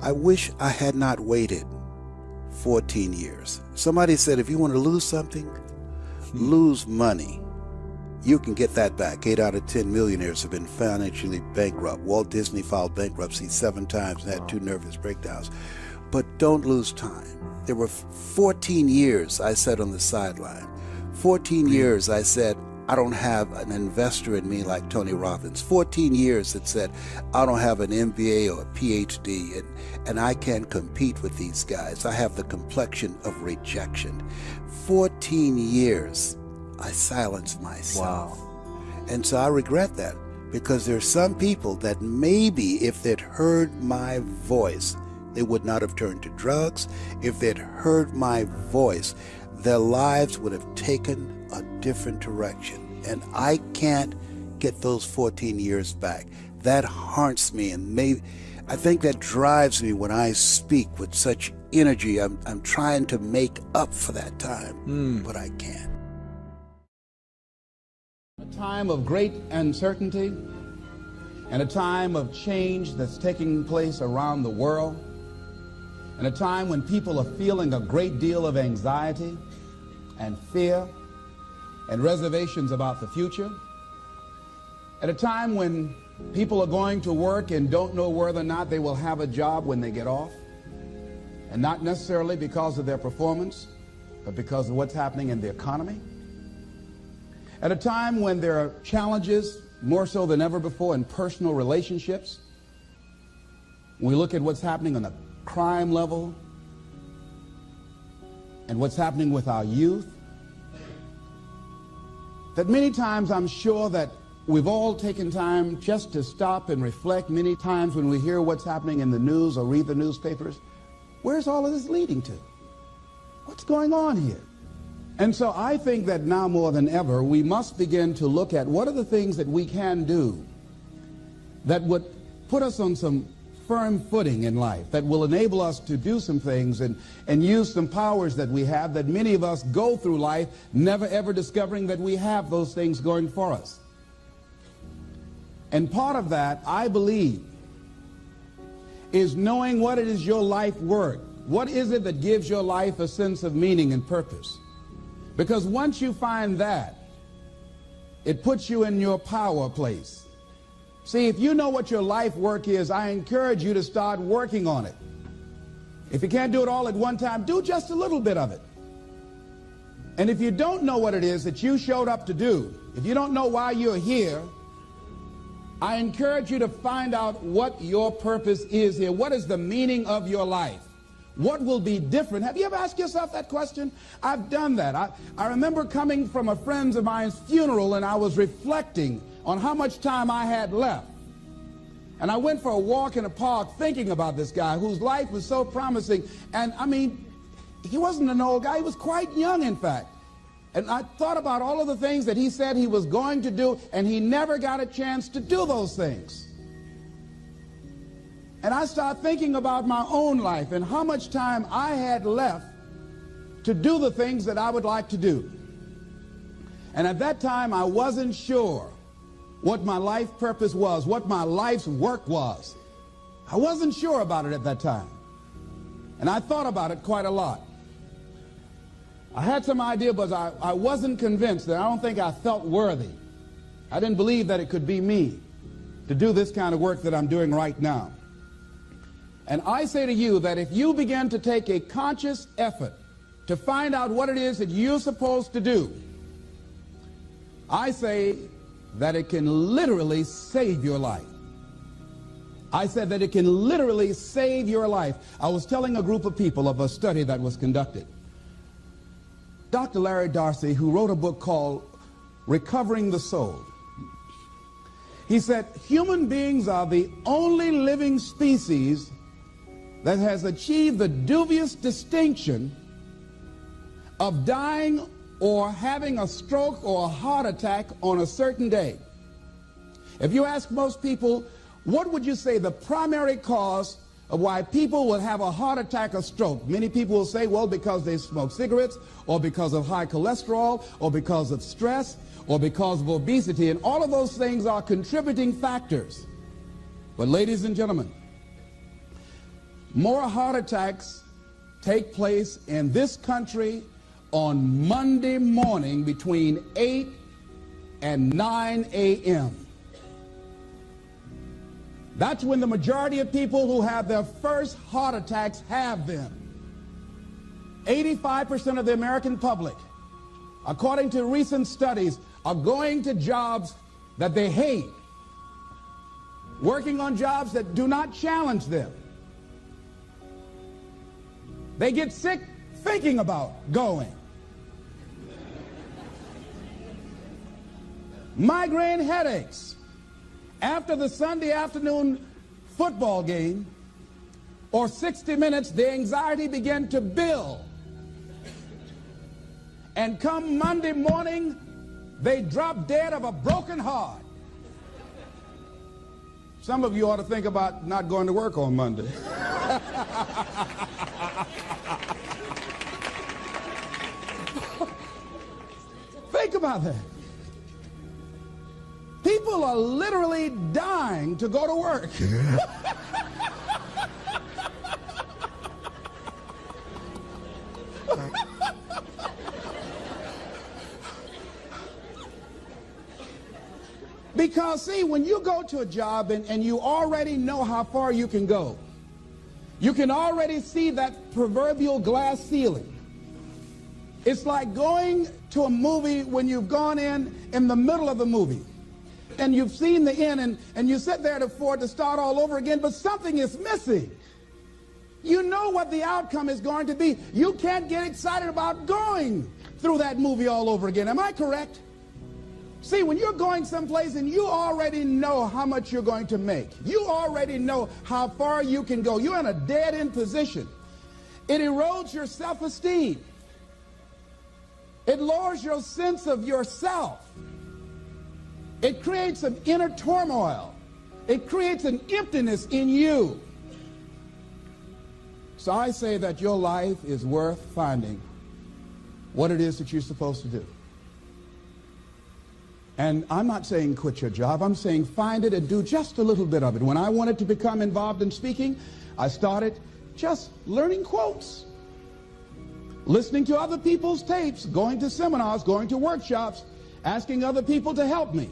I wish I had not waited 14 years. Somebody said if you want to lose something, lose money. You can get that back. 8 out of 10 millionaires have been financially bankrupt. Walt Disney filed bankruptcy 7 times and had 2 nervous breakdowns. But don't lose time. There were 14 years I sat on the sideline. 14 years I said, I don't have an investor in me like Tony Robbins. 14 years that said, I don't have an MBA or a PhD, and I can't compete with these guys. I have the complexion of rejection. 14 years I silenced myself. Wow. And so I regret that, because there are some people that maybe if they'd heard my voice, they would not have turned to drugs. If they'd heard my voice, their lives would have taken a different direction. And I can't get those 14 years back. That haunts me, and I think that drives me when I speak with such energy. I'm trying to make up for that time, but I can't. A time of great uncertainty and a time of change that's taking place around the world, and a time when people are feeling a great deal of anxiety and fear and reservations about the future, at a time when people are going to work and don't know whether or not they will have a job when they get off, and not necessarily because of their performance, but because of what's happening in the economy. At a time when there are challenges, more so than ever before, in personal relationships. When we look at what's happening on the crime level and what's happening with our youth, that many times I'm sure that we've all taken time just to stop and reflect. Many times when we hear what's happening in the news or read the newspapers, where's all of this leading to? What's going on here? And so I think that now more than ever, we must begin to look at what are the things that we can do that would put us on some firm footing in life, that will enable us to do some things and use some powers that we have, that many of us go through life never ever discovering that we have those things going for us. And part of that, I believe, is knowing what it is your life worth. What is it that gives your life a sense of meaning and purpose? Because once you find that, it puts you in your power place. See, if you know what your life work is, I encourage you to start working on it. If you can't do it all at one time, do just a little bit of it. And if you don't know what it is that you showed up to do, if you don't know why you're here, I encourage you to find out what your purpose is here. What is the meaning of your life? What will be different? Have you ever asked yourself that question? I've done that. I remember coming from a friend of mine's funeral, and I was reflecting on how much time I had left. And I went for a walk in a park thinking about this guy whose life was so promising. And I mean, he wasn't an old guy. He was quite young, in fact. And I thought about all of the things that he said he was going to do, and he never got a chance to do those things. And I started thinking about my own life and how much time I had left to do the things that I would like to do. And at that time, I wasn't sure what my life purpose was, what my life's work was. I wasn't sure about it at that time. And I thought about it quite a lot. I had some idea, but I wasn't convinced. That I don't think I felt worthy. I didn't believe that it could be me to do this kind of work that I'm doing right now. And I say to you that if you begin to take a conscious effort to find out what it is that you're supposed to do, I say that it can literally save your life. I said that it can literally save your life. I was telling a group of people of a study that was conducted. Dr. Larry Darcy, who wrote a book called Recovering the Soul, he said, human beings are the only living species that has achieved the dubious distinction of dying or having a stroke or a heart attack on a certain day. If you ask most people, what would you say the primary cause of why people will have a heart attack or stroke? Many people will say, well, because they smoke cigarettes, or because of high cholesterol, or because of stress, or because of obesity, and all of those things are contributing factors. But ladies and gentlemen, more heart attacks take place in this country on Monday morning between 8 and 9 a.m. That's when the majority of people who have their first heart attacks have them. 85% of the American public, according to recent studies, are going to jobs that they hate, working on jobs that do not challenge them. They get sick thinking about going. Migraine headaches. After the Sunday afternoon football game or 60 Minutes, the anxiety began to build. And come Monday morning, they drop dead of a broken heart. Some of you ought to think about not going to work on Monday. Think about that. People are literally dying to go to work. Because, see, when you go to a job and you already know how far you can go, you can already see that proverbial glass ceiling. It's like going to a movie when you've gone in the middle of the movie. And you've seen the end, and you sit there to start all over again, but something is missing. You know what the outcome is going to be. You can't get excited about going through that movie all over again. Am I correct? See, when you're going someplace and you already know how much you're going to make, you already know how far you can go, you're in a dead-end position. It erodes your self-esteem. It lowers your sense of yourself. It creates an inner turmoil. It creates an emptiness in you. So I say that your life is worth finding what it is that you're supposed to do. And I'm not saying quit your job. I'm saying find it and do just a little bit of it. When I wanted to become involved in speaking, I started just learning quotes, listening to other people's tapes, going to seminars, going to workshops, asking other people to help me.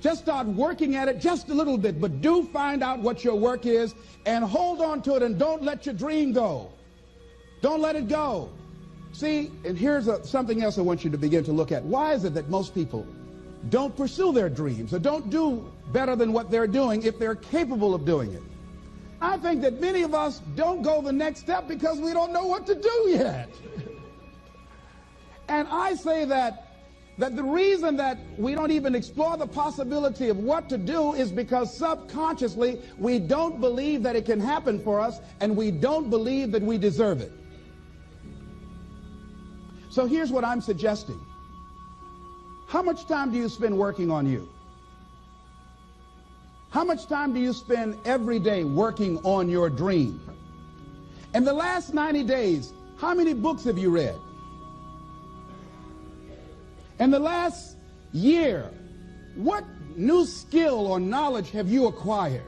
Just start working at it just a little bit, but do find out what your work is and hold on to it and don't let your dream go. Don't let it go. See, and here's something else I want you to begin to look at. Why is it that most people don't pursue their dreams or don't do better than what they're doing if they're capable of doing it? I think that many of us don't go the next step because we don't know what to do yet. And I say that the reason that we don't even explore the possibility of what to do is because subconsciously we don't believe that it can happen for us, and we don't believe that we deserve it. So here's what I'm suggesting. How much time do you spend working on you? How much time do you spend every day working on your dream? In the last 90 days, how many books have you read? In the last year, what new skill or knowledge have you acquired?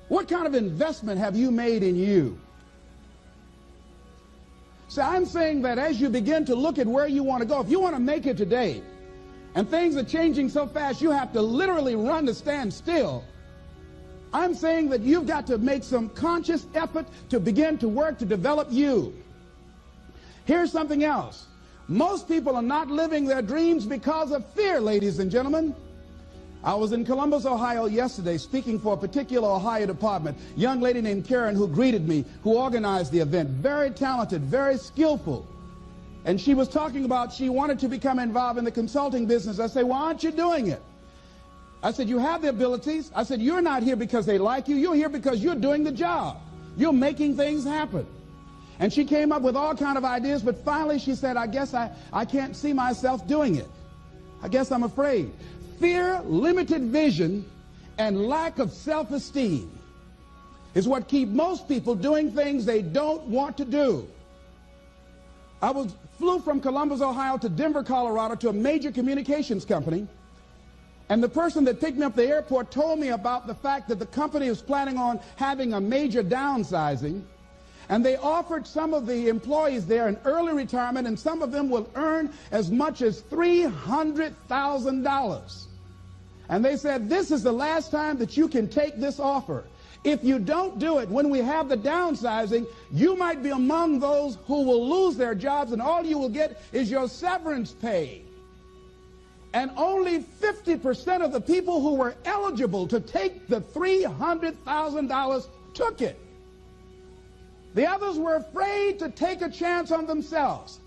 What kind of investment have you made in you? So I'm saying that as you begin to look at where you want to go, if you want to make it today, and things are changing so fast you have to literally run to stand still, I'm saying that you've got to make some conscious effort to begin to work to develop you. Here's something else. Most people are not living their dreams because of fear, ladies and gentlemen. I was in Columbus, Ohio yesterday speaking for a particular Ohio department. A young lady named Karen who greeted me, who organized the event. Very talented, very skillful. And she was talking about she wanted to become involved in the consulting business. I said, why aren't you doing it? I said, you have the abilities. I said, you're not here because they like you. You're here because you're doing the job. You're making things happen. And she came up with all kinds of ideas, but finally she said, I guess I can't see myself doing it. I guess I'm afraid. Fear, limited vision, and lack of self-esteem is what keep most people doing things they don't want to do. I flew from Columbus, Ohio to Denver, Colorado to a major communications company And the person that picked me up at the airport told me about the fact that the company was planning on having a major downsizing, and they offered some of the employees there an early retirement, and some of them will earn as much as $300,000. And they said, this is the last time that you can take this offer. If you don't do it when we have the downsizing, you might be among those who will lose their jobs, and all you will get is your severance pay. And only 50% of the people who were eligible to take the $300,000 took it. The others were afraid to take a chance on themselves.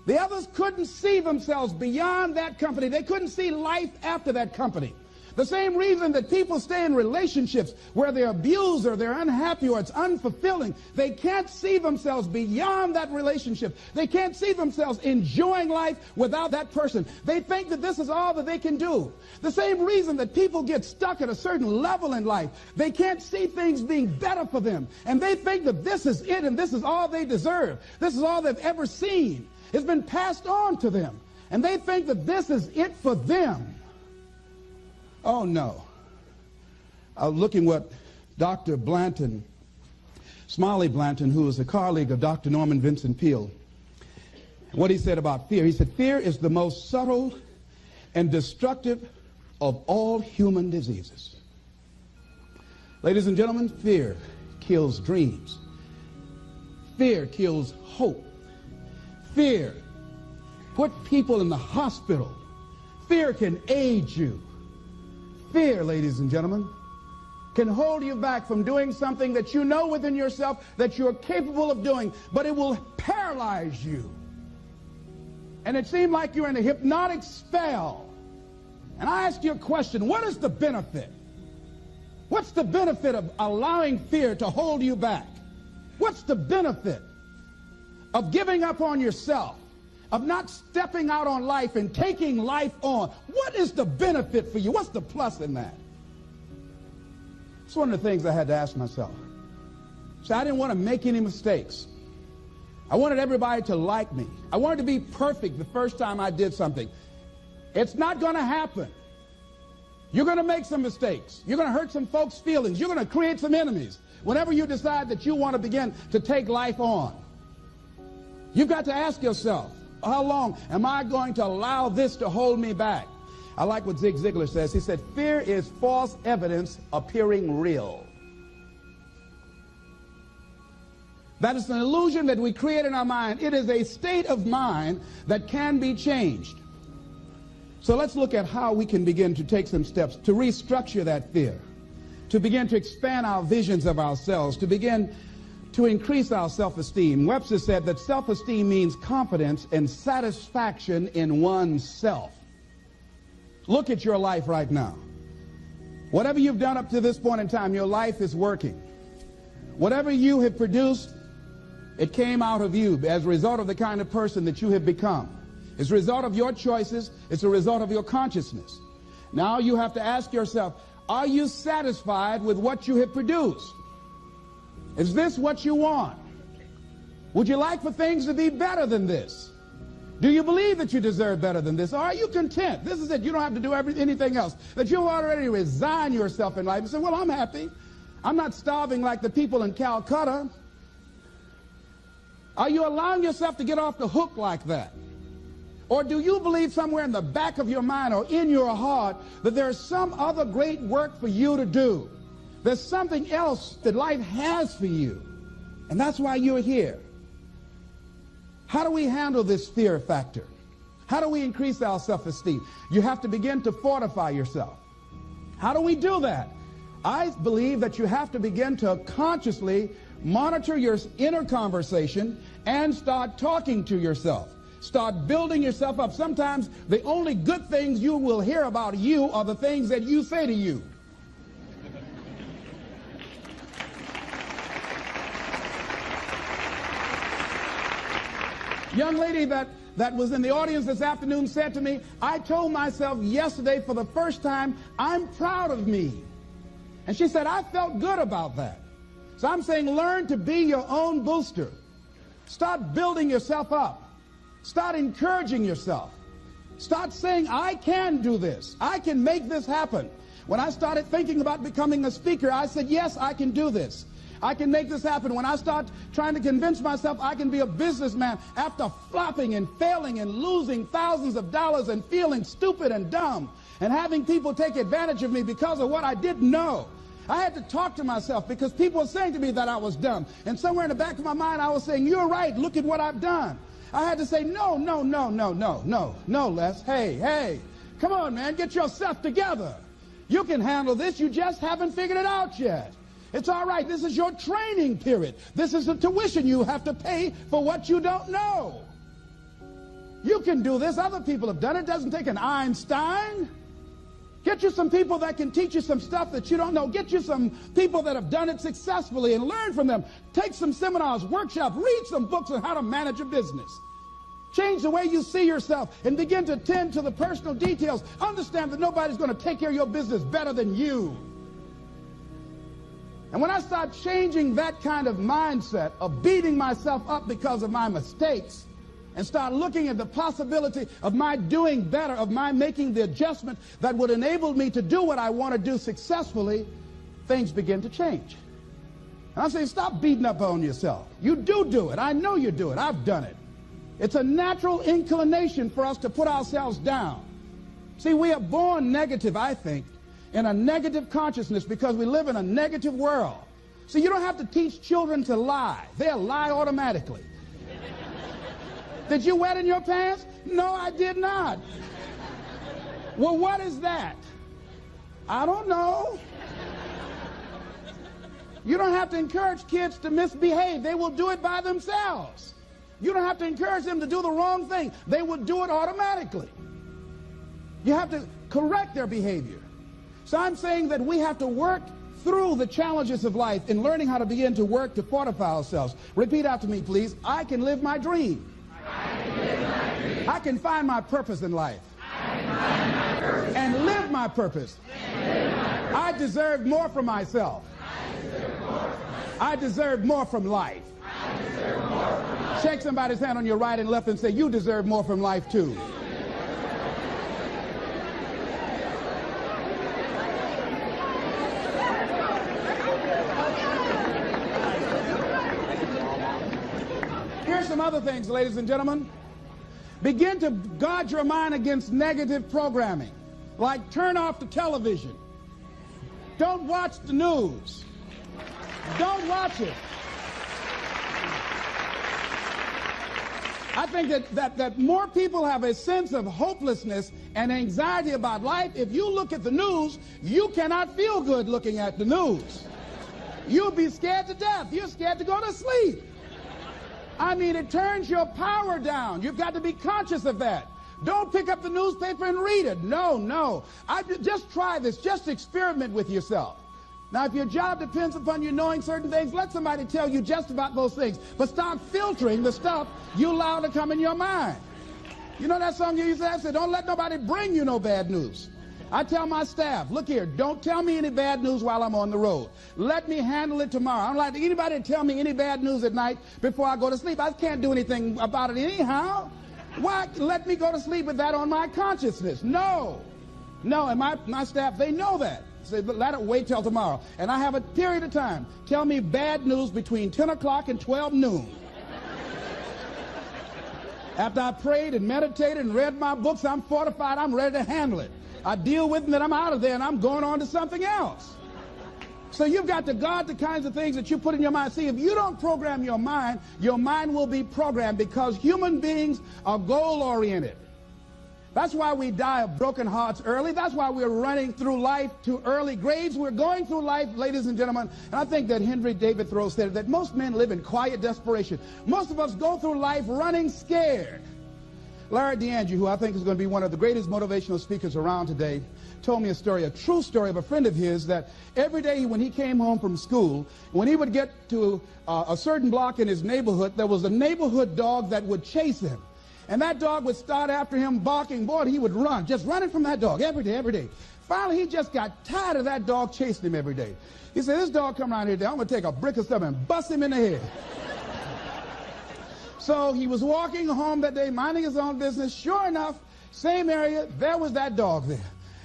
The others couldn't see themselves beyond that company. They couldn't see life after that company. The same reason that people stay in relationships where they're abused or they're unhappy or it's unfulfilling. They can't see themselves beyond that relationship. They can't see themselves enjoying life without that person. They think that this is all that they can do. The same reason that people get stuck at a certain level in life. They can't see things being better for them. And they think that this is it and this is all they deserve. This is all they've ever seen. It's been passed on to them. And they think that this is it for them. Oh, no. I was looking what Dr. Blanton, Smiley Blanton, who is a colleague of Dr. Norman Vincent Peale, what he said about fear. He said, fear is the most subtle and destructive of all human diseases. Ladies and gentlemen, fear kills dreams. Fear kills hope. Fear put people in the hospital. Fear can age you. Fear, ladies and gentlemen, can hold you back from doing something that you know within yourself that you're capable of doing, but it will paralyze you. And it seemed like you're in a hypnotic spell. And I ask you a question, what is the benefit? What's the benefit of allowing fear to hold you back? What's the benefit of giving up on yourself? Of not stepping out on life and taking life on? What is the benefit for you? What's the plus in that? It's one of the things I had to ask myself. So I didn't want to make any mistakes. I wanted everybody to like me. I wanted to be perfect the first time I did something. It's not going to happen. You're going to make some mistakes. You're going to hurt some folks' feelings. You're going to create some enemies whenever you decide that you want to begin to take life on. You've got to ask yourself, how long am I going to allow this to hold me back? I like what Zig Ziglar says. He said, fear is false evidence appearing real. That is an illusion that we create in our mind. It is a state of mind that can be changed. So let's look at how we can begin to take some steps to restructure that fear, to begin to expand our visions of ourselves, to begin to increase our self-esteem. Webster said that self-esteem means confidence and satisfaction in oneself. Look at your life right now. Whatever you've done up to this point in time, your life is working. Whatever you have produced, it came out of you as a result of the kind of person that you have become. It's a result of your choices. It's a result of your consciousness. Now you have to ask yourself, are you satisfied with what you have produced? Is this what you want? Would you like for things to be better than this? Do you believe that you deserve better than this? Or are you content? This is it. You don't have to do anything else. That you've already resigned yourself in life and say, well, I'm happy. I'm not starving like the people in Calcutta. Are you allowing yourself to get off the hook like that? Or do you believe somewhere in the back of your mind or in your heart that there's some other great work for you to do? There's something else that life has for you. And that's why you're here. How do we handle this fear factor? How do we increase our self-esteem? You have to begin to fortify yourself. How do we do that? I believe that you have to begin to consciously monitor your inner conversation and start talking to yourself. Start building yourself up. Sometimes the only good things you will hear about you are the things that you say to you. Young lady that was in the audience this afternoon said to me, I told myself yesterday for the first time, I'm proud of me. And she said, I felt good about that. So I'm saying learn to be your own booster. Start building yourself up. Start encouraging yourself. Start saying, I can do this. I can make this happen. When I started thinking about becoming a speaker, I said, yes, I can do this. I can make this happen. When I start trying to convince myself I can be a businessman after flopping and failing and losing thousands of dollars and feeling stupid and dumb and having people take advantage of me because of what I didn't know, I had to talk to myself because people were saying to me that I was dumb. And somewhere in the back of my mind, I was saying, you're right. Look at what I've done. I had to say, no, Les. Hey, come on, man. Get yourself together. You can handle this. You just haven't figured it out yet. It's all right. This is your training period. This is the tuition you have to pay for what you don't know. You can do this. Other people have done it. It doesn't take an Einstein. Get you some people that can teach you some stuff that you don't know. Get you some people that have done it successfully and learn from them. Take some seminars, workshops, read some books on how to manage a business. Change the way you see yourself and begin to tend to the personal details. Understand that nobody's going to take care of your business better than you. And when I start changing that kind of mindset of beating myself up because of my mistakes and start looking at the possibility of my doing better, of my making the adjustment that would enable me to do what I want to do successfully, things begin to change. And I'm saying, stop beating up on yourself. You do it. I know you do it. I've done it. It's a natural inclination for us to put ourselves down. See, we are born negative, I think, in a negative consciousness because we live in a negative world. See, you don't have to teach children to lie. They'll lie automatically. Did you wet in your pants? No, I did not. Well, what is that? I don't know. You don't have to encourage kids to misbehave. They will do it by themselves. You don't have to encourage them to do the wrong thing. They will do it automatically. You have to correct their behavior. So I'm saying that we have to work through the challenges of life in learning how to begin to work to fortify ourselves. Repeat after me, please. I can live my dream. I can find my purpose in life. And live my purpose. I deserve more from myself. I deserve more from life. Shake somebody's hand on your right and left and say, you deserve more from life too. Here's some other things, ladies and gentlemen. Begin to guard your mind against negative programming, like turn off the television. Don't watch the news. Don't watch it. I think that more people have a sense of hopelessness and anxiety about life. If you look at the news, you cannot feel good looking at the news. You'll be scared to death. You're scared to go to sleep. I mean, it turns your power down. You've got to be conscious of that. Don't pick up the newspaper and read it. No. Just try this. Just experiment with yourself. Now, if your job depends upon you knowing certain things, let somebody tell you just about those things. But start filtering the stuff you allow to come in your mind. You know that song you used to have? Say, don't let nobody bring you no bad news. I tell my staff, look here, don't tell me any bad news while I'm on the road. Let me handle it tomorrow. I don't like anybody to tell me any bad news at night before I go to sleep. I can't do anything about it anyhow. Why let me go to sleep with that on my consciousness? No, and my staff, they know that. Say, let it wait till tomorrow. And I have a period of time. Tell me bad news between 10 o'clock and 12 noon. After I prayed and meditated and read my books, I'm fortified, I'm ready to handle it. I deal with them and I'm out of there and I'm going on to something else. So you've got to guard the kinds of things that you put in your mind. See, if you don't program your mind will be programmed because human beings are goal-oriented. That's why we die of broken hearts early. That's why we're running through life to early graves. We're going through life, ladies and gentlemen. And I think that Henry David Thoreau said that most men live in quiet desperation. Most of us go through life running scared. Larry DeAndre, who I think is going to be one of the greatest motivational speakers around today, told me a story, a true story of a friend of his that every day when he came home from school, when he would get to a certain block in his neighborhood, there was a neighborhood dog that would chase him. And that dog would start after him barking. Boy, he would run, just running from that dog every day. Finally, he just got tired of that dog chasing him every day. He said, this dog come around here today, I'm going to take a brick of stuff and bust him in the head. So he was walking home that day, minding his own business. Sure enough, Same area, there was that dog there.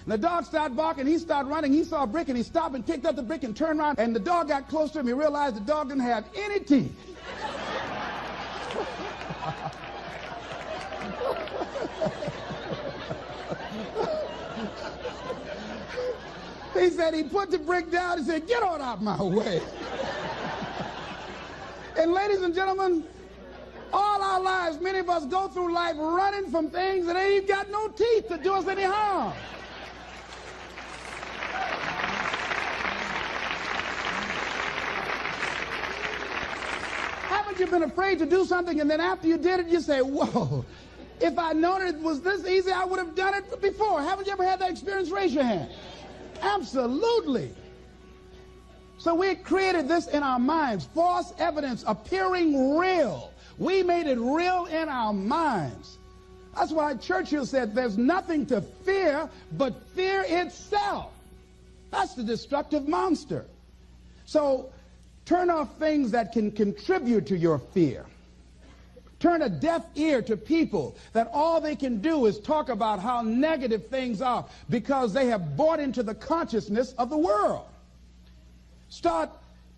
And the dog started barking, he started running, he saw a brick and he stopped and picked up the brick and turned around, and the dog got close to him. He realized the dog didn't have any teeth. He said he put the brick down and said, "Get on out my way." And ladies and gentlemen, all our lives, many of us go through life running from things that ain't got no teeth to do us any harm. Haven't you been afraid to do something and then after you did it, you say, "Whoa, if I'd known it was this easy, I would have done it before"? Haven't you ever had that experience? Raise your hand. Absolutely. So we created this in our minds, false evidence appearing real. We made it real in our minds. That's why Churchill said there's nothing to fear but fear itself. That's the destructive monster. So turn off things that can contribute to your fear. Turn a deaf ear to people that all they can do is talk about how negative things are because they have bought into the consciousness of the world. Start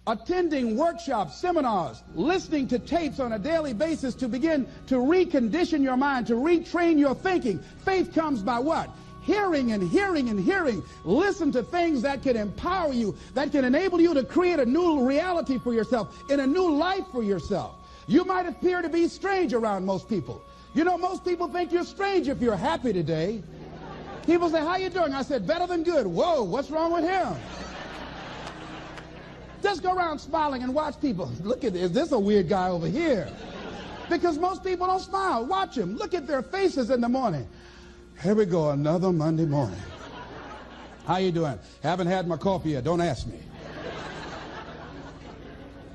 attending workshops, seminars, listening to tapes on a daily basis to begin to recondition your mind, to retrain your thinking. Faith comes by what? Hearing and hearing and hearing. Listen to things that can empower you, that can enable you to create a new reality for yourself, and a new life for yourself. You might appear to be strange around most people. You know, most people think you're strange if you're happy today. People say, "How you doing?" I said, "Better than good." "Whoa, what's wrong with him?" Just go around smiling and watch people. Look at this. Is this a weird guy over here? Because most people don't smile. Watch them. Look at their faces in the morning. Here we go, another Monday morning. "How you doing?" "Haven't had my coffee yet. Don't ask me."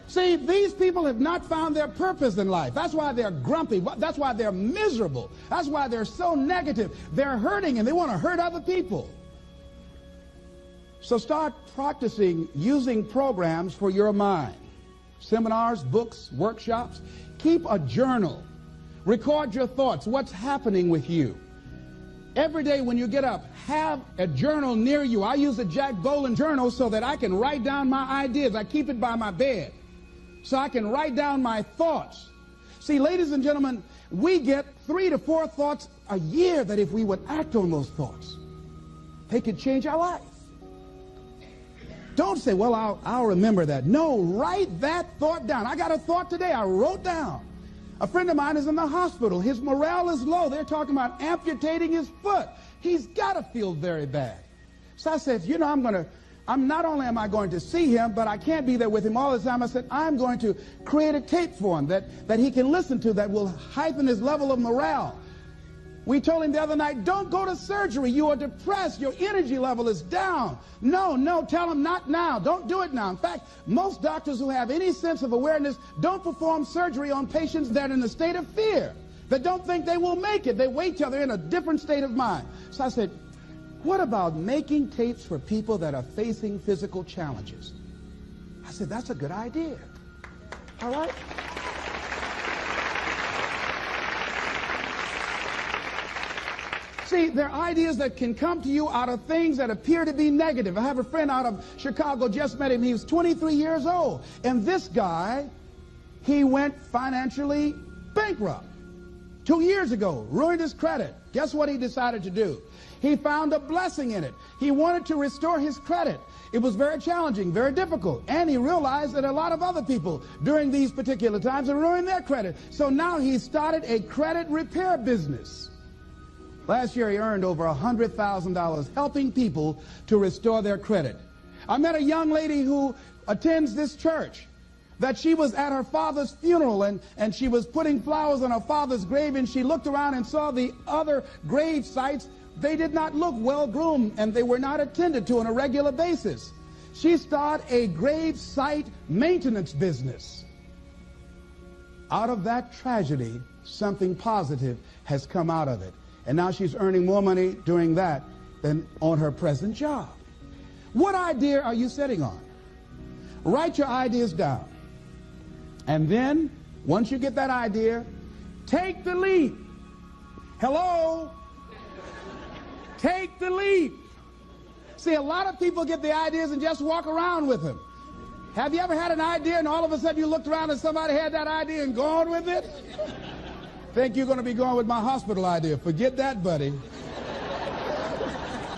See, these people have not found their purpose in life. That's why they're grumpy. That's why they're miserable. That's why they're so negative. They're hurting and they want to hurt other people. So start practicing using programs for your mind. Seminars, books, workshops. Keep a journal. Record your thoughts. What's happening with you? Every day when you get up, have a journal near you. I use a Jack Boland journal so that I can write down my ideas. I keep it by my bed so I can write down my thoughts. See, ladies and gentlemen, we get 3 to 4 thoughts a year that if we would act on those thoughts, they could change our life. Don't say, "Well, I'll remember that." No, write that thought down. I got a thought today I wrote down. A friend of mine is in the hospital. His morale is low. They're talking about amputating his foot. He's got to feel very bad. So I said, you know, I'm not only am I going to see him, but I can't be there with him all the time. I said, I'm going to create a tape for him that he can listen to that will heighten his level of morale. We told him the other night, "Don't go to surgery. You are depressed. Your energy level is down." No, tell him not now. Don't do it now. In fact, most doctors who have any sense of awareness don't perform surgery on patients that are in a state of fear, that don't think they will make it. They wait till they're in a different state of mind. So I said, what about making tapes for people that are facing physical challenges? I said, that's a good idea. All right? See, there are ideas that can come to you out of things that appear to be negative. I have a friend out of Chicago, just met him. He was 23 years old. And this guy, he went financially bankrupt 2 years ago, ruined his credit. Guess what he decided to do? He found a blessing in it. He wanted to restore his credit. It was very challenging, very difficult. And he realized that a lot of other people during these particular times are ruining their credit. So now he started a credit repair business. Last year he earned over $100,000 helping people to restore their credit. I met a young lady who attends this church, that she was at her father's funeral and she was putting flowers on her father's grave, and she looked around and saw the other grave sites. They did not look well groomed and they were not attended to on a regular basis. She started a grave site maintenance business. Out of that tragedy, something positive has come out of it. And now she's earning more money doing that than on her present job. What idea are you sitting on? Write your ideas down. And then, once you get that idea, take the leap. Hello? Take the leap. See, a lot of people get the ideas and just walk around with them. Have you ever had an idea and all of a sudden you looked around and somebody had that idea and gone with it? Think you're going to be going with my hospital idea. Forget that, buddy.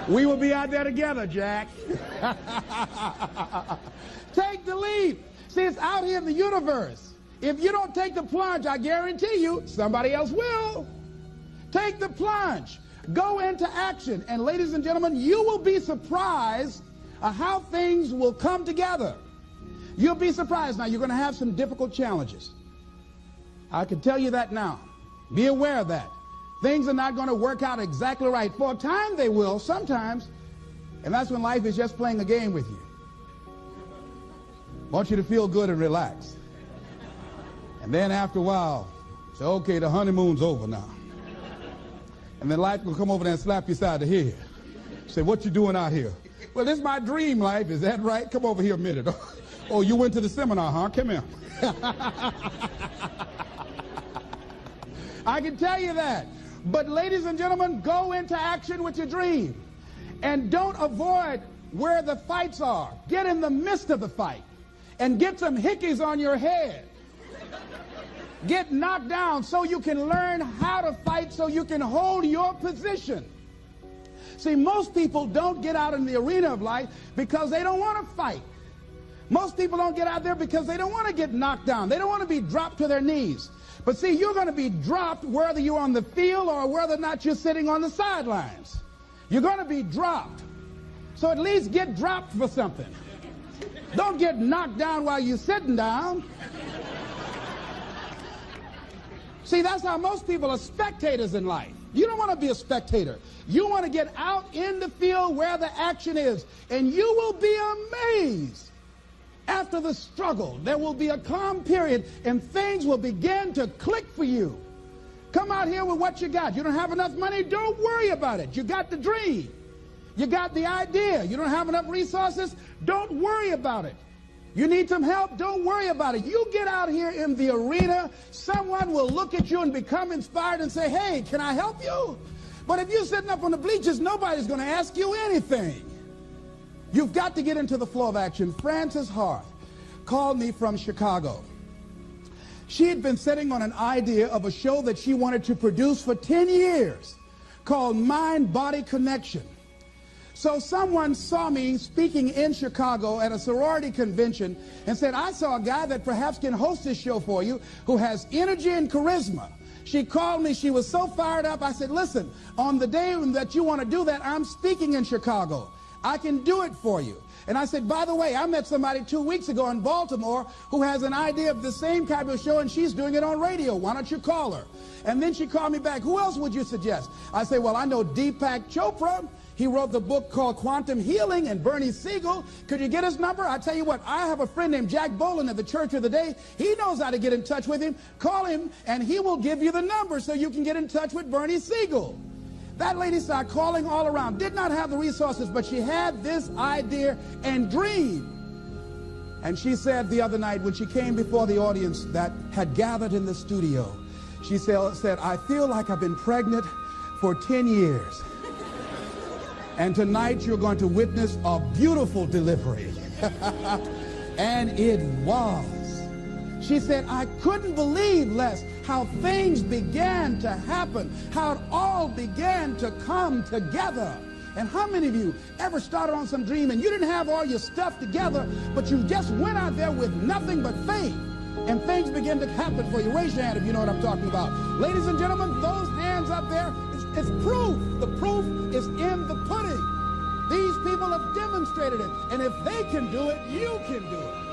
We will be out there together, Jack. Take the leap. See, it's out here in the universe. If you don't take the plunge, I guarantee you, somebody else will. Take the plunge. Go into action. And ladies and gentlemen, you will be surprised at how things will come together. You'll be surprised. Now, you're going to have some difficult challenges. I can tell you that now. Be aware of that. Things are not going to work out exactly right. For a time they will, sometimes. And that's when life is just playing a game with you. I want you to feel good and relax. And then after a while, say, okay, the honeymoon's over now. And then life will come over there and slap you side the head. Say, what you doing out here? Well, this is my dream life. Is that right? Come over here a minute. Oh, you went to the seminar, huh? Come here. I can tell you that. But ladies and gentlemen, go into action with your dream. And don't avoid where the fights are. Get in the midst of the fight. And get some hickeys on your head. Get knocked down so you can learn how to fight, so you can hold your position. See, most people don't get out in the arena of life because they don't want to fight. Most people don't get out there because they don't want to get knocked down. They don't want to be dropped to their knees. But see, you're going to be dropped whether you're on the field or whether or not you're sitting on the sidelines. You're going to be dropped. So at least get dropped for something. Don't get knocked down while you're sitting down. See, that's how most people are spectators in life. You don't want to be a spectator. You want to get out in the field where the action is. And you will be amazed. After the struggle, there will be a calm period and things will begin to click for you. Come out here with what you got. You don't have enough money? Don't worry about it. You got the dream. You got the idea. You don't have enough resources? Don't worry about it. You need some help? Don't worry about it. You get out here in the arena, someone will look at you and become inspired and say, hey, can I help you? But if you're sitting up on the bleachers, nobody's going to ask you anything. You've got to get into the flow of action. Frances Hart called me from Chicago. She had been sitting on an idea of a show that she wanted to produce for 10 years called Mind-Body Connection. So someone saw me speaking in Chicago at a sorority convention and said, I saw a guy that perhaps can host this show for you who has energy and charisma. She called me. She was so fired up. I said, listen, on the day that you want to do that, I'm speaking in Chicago. I can do it for you. And I said, by the way, I met somebody 2 weeks ago in Baltimore who has an idea of the same type of show, and she's doing it on radio. Why don't you call her? And then she called me back. Who else would you suggest? I said, well, I know Deepak Chopra. He wrote the book called Quantum Healing, and Bernie Siegel. Could you get his number? I tell you what, I have a friend named Jack Boland at the Church of the Day. He knows how to get in touch with him. Call him, and he will give you the number so you can get in touch with Bernie Siegel. That lady started calling all around. Did not have the resources, but she had this idea and dream. And she said the other night when she came before the audience that had gathered in the studio, she said, I feel like I've been pregnant for 10 years. And tonight you're going to witness a beautiful delivery. And it was. She said, I couldn't believe, Les, how things began to happen, how it all began to come together. And how many of you ever started on some dream and you didn't have all your stuff together, but you just went out there with nothing but faith, and things began to happen for you? Raise your hand if you know what I'm talking about. Ladies and gentlemen, those hands up there, it's proof. The proof is in the pudding. These people have demonstrated it. And if they can do it, you can do it.